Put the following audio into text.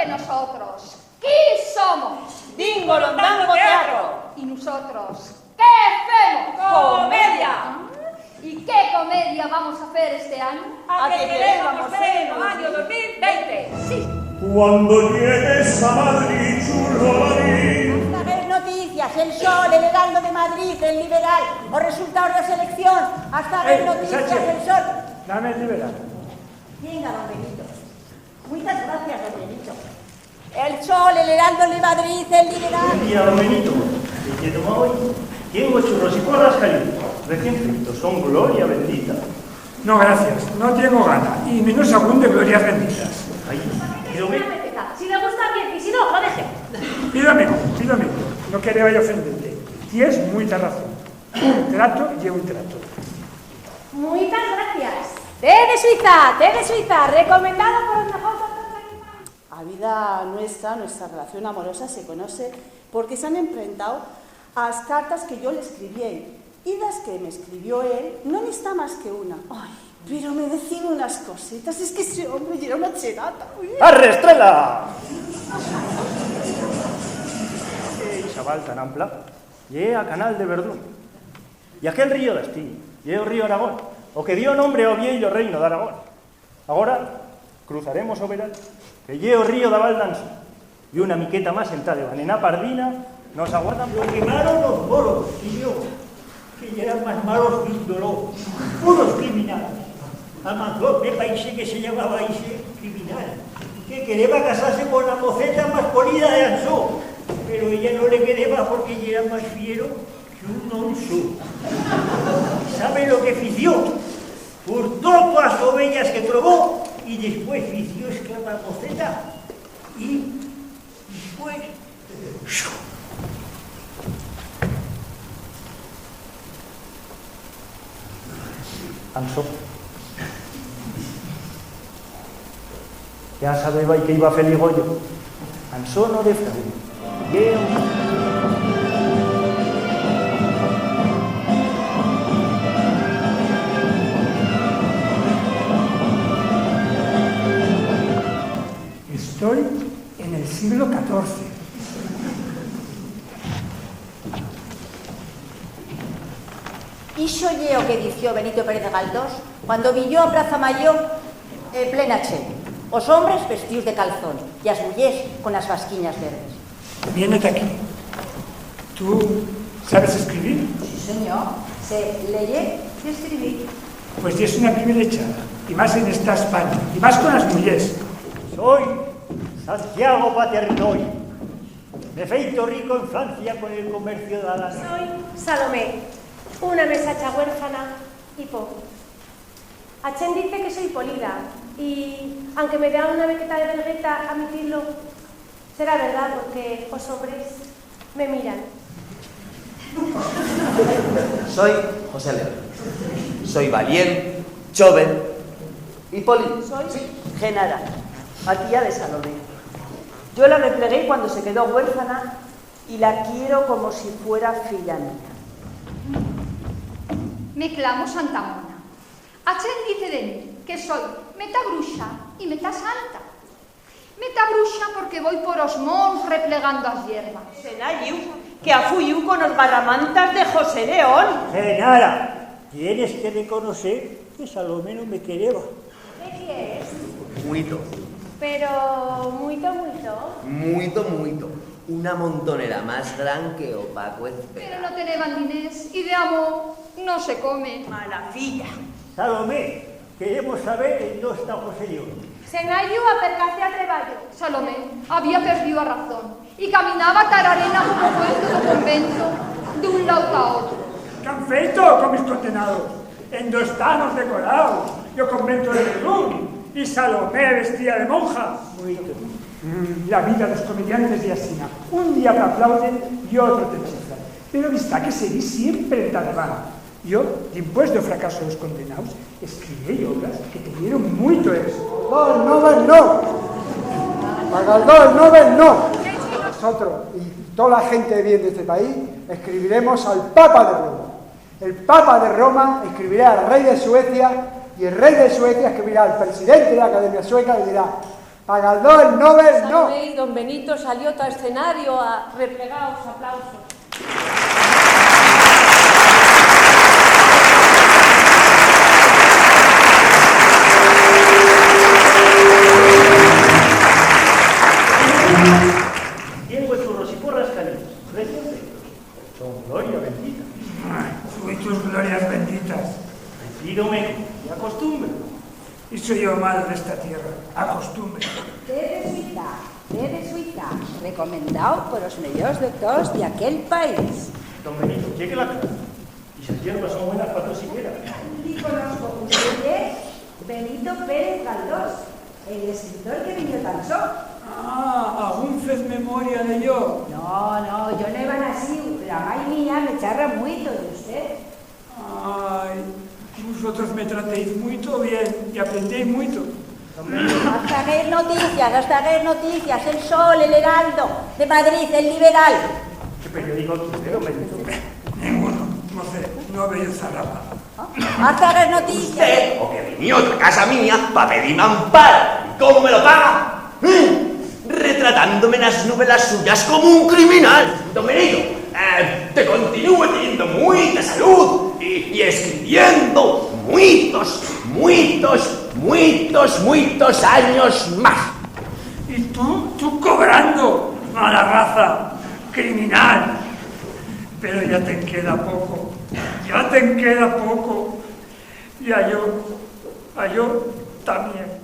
que nosotros, ¿qué somos? Dingo Londango Teatro. ¿Y nosotros qué hacemos? Comedia. ¿Y qué comedia vamos a hacer este año? A que queremos ser en el año 2020. Sí. Cuando llegues a Madrid, churrolarín. Hasta ver noticias, el Sol, el Heraldo de Madrid, el Liberal, os resultados de selección. Hasta ver noticias, Sánchez. el Sol. Dame el liberal. Venga, don Benito. Muchas gracias, don Benito. El Sol, el Heraldo de Madrid, el Liberal. Buen día, don Benito. ¿Qué tomado hoy? Tengo churros y porras calientes. Recién fritos, son gloria bendita. No, gracias. No tengo gana. Y menos aún de glorias benditas. Ay, pero me... Si le gusta bien y si no, lo deje. Pídame. No quería yo ofenderte. Tienes mucha razón. Un trato y un trato. Muchas gracias. Té de Suiza, recomendado por el mejor doctor de animales. A vida nuestra relación amorosa se conoce porque se han enfrentado a las cartas que yo le escribí y las que me escribió él no está más que una. Ay, pero me decían unas cositas, es que ese hombre era una cherata. ¡Arre, Estrella! Chaval tan ampla, lle a Canal de Verdún. Y aquel río d'Astí, lle o río Aragón, o que dio nombre ao viejo reino de Aragón. Agora cruzaremos o verán, que lle o río da Valdanza, y una miqueta más entrada de Banena Pardina nos aguardan. Lo quemaron los moros, y yo, que ya eran más malos que un dolor, unos criminales. A Manzón de país que se llamaba ese criminal, que quería casarse con la moceta más polida de Ansó, pero ella no le quedaba porque ella era más fiero que un onzo. ¿Sabe lo que fició? Hurtó todas las ovejas que trobó y después fició esclava a la moceta y después... Ansó. Ya sabéis que iba feliz yo. Ansó no de Fraúl. Estoy en el siglo XIV. Ixo lle o que dició Benito Pérez Galdós cuando villó a Praza Mayor en plena che. Os hombres vestidos de calzón y as mullers con las vasquiñas verdes. Viéndote aquí. ¿Tú sabes escribir? Sí, señor. Se leye y escribir. Pues ya es una privilegiada. Y más en esta España. Y más con las mujeres. Soy Santiago Paternoy. Me he feito rico en Francia con el comercio de la lana. Soy Salomé, una mesacha huérfana y pobre. Achen dice que soy polida y, aunque me da una bequeta de vergueta admitirlo, será verdad porque los hombres me miran. Soy José León. Soy valiente, joven y polido. Soy Genara, a tía de Salomé. Yo la replegué cuando se quedó huérfana y la quiero como si fuera filla mía. Me clamo Santa Mona. Achen dice de mí que soy meta bruxa y meta santa. Meta bruxa porque voy por os mons replegando as hierbas. Senayu, que afuyu con los barramantas de José León. Genara, tienes que reconocer que Salomé no me quería. ¿Qué es? Muito, Pero muito. muito. Una montonera más gran que o Paco Pero espera. no teneban dinés y de amor no se come. Mala filla. Salomé, queremos saber en dónde está José León. Senayu apercase a treballo. Salomé había perdido a razón y caminaba tararena como cuento do convento de un lado a otro. ¿Qué han feito con mis condenados? En 2 tanos decorados. Yo convento de Verdún y Salomé vestida de monja. La vida de los comediantes de Asina. Un día te aplauden y otro te chiflan. Pero vista que seguí siempre en talibán. Yo, después del fracaso de los condenados, escribí obras que tuvieron mucho éxito. Nobel no. Para Galdós Nobel no. Nosotros y toda la gente de bien de este país escribiremos al Papa de Roma. El Papa de Roma escribirá al rey de Suecia y el rey de Suecia escribirá al presidente de la Academia Sueca y dirá: Para Galdós el Nobel no. Salve y don Benito salió a escenario a replegaos aplausos. Tienen vuestros rosiporras calientes, recién secos. Son gloria bendita. Tú y tus glorias benditas. Pídome y acostumbre. Y soy yo mal de esta tierra. Acostumbre. Té de suita, recomendado por los mejores doctores de aquel país. Don Benito, llegue la casa. Y esas hierbas son buenas para tosiquera. Y conozco usted Benito Pérez Galdós, el escritor que vino tan solo. Ah, aún fez memoria de yo. No, yo no iba así, la mai mía me charra mucho de usted. Ay, vosotros me tratéis muy bien y aprendéis mucho. Hasta que noticias, El Sol, El Heraldo, de Madrid, El Liberal. ¿Qué periódico quiere, don Benito? Ninguno, no sé, no veo zarapa. Hasta que noticias. Usted, o que vinió a casa mía para pedirme amparo. ¿Y cómo me lo paga? Retratándome en las novelas suyas como un criminal. Don Benito, te continúe teniendo mucha salud y escribiendo muchos años más. Y tú cobrando, mala raza, criminal. Pero ya te queda poco, Y a yo también.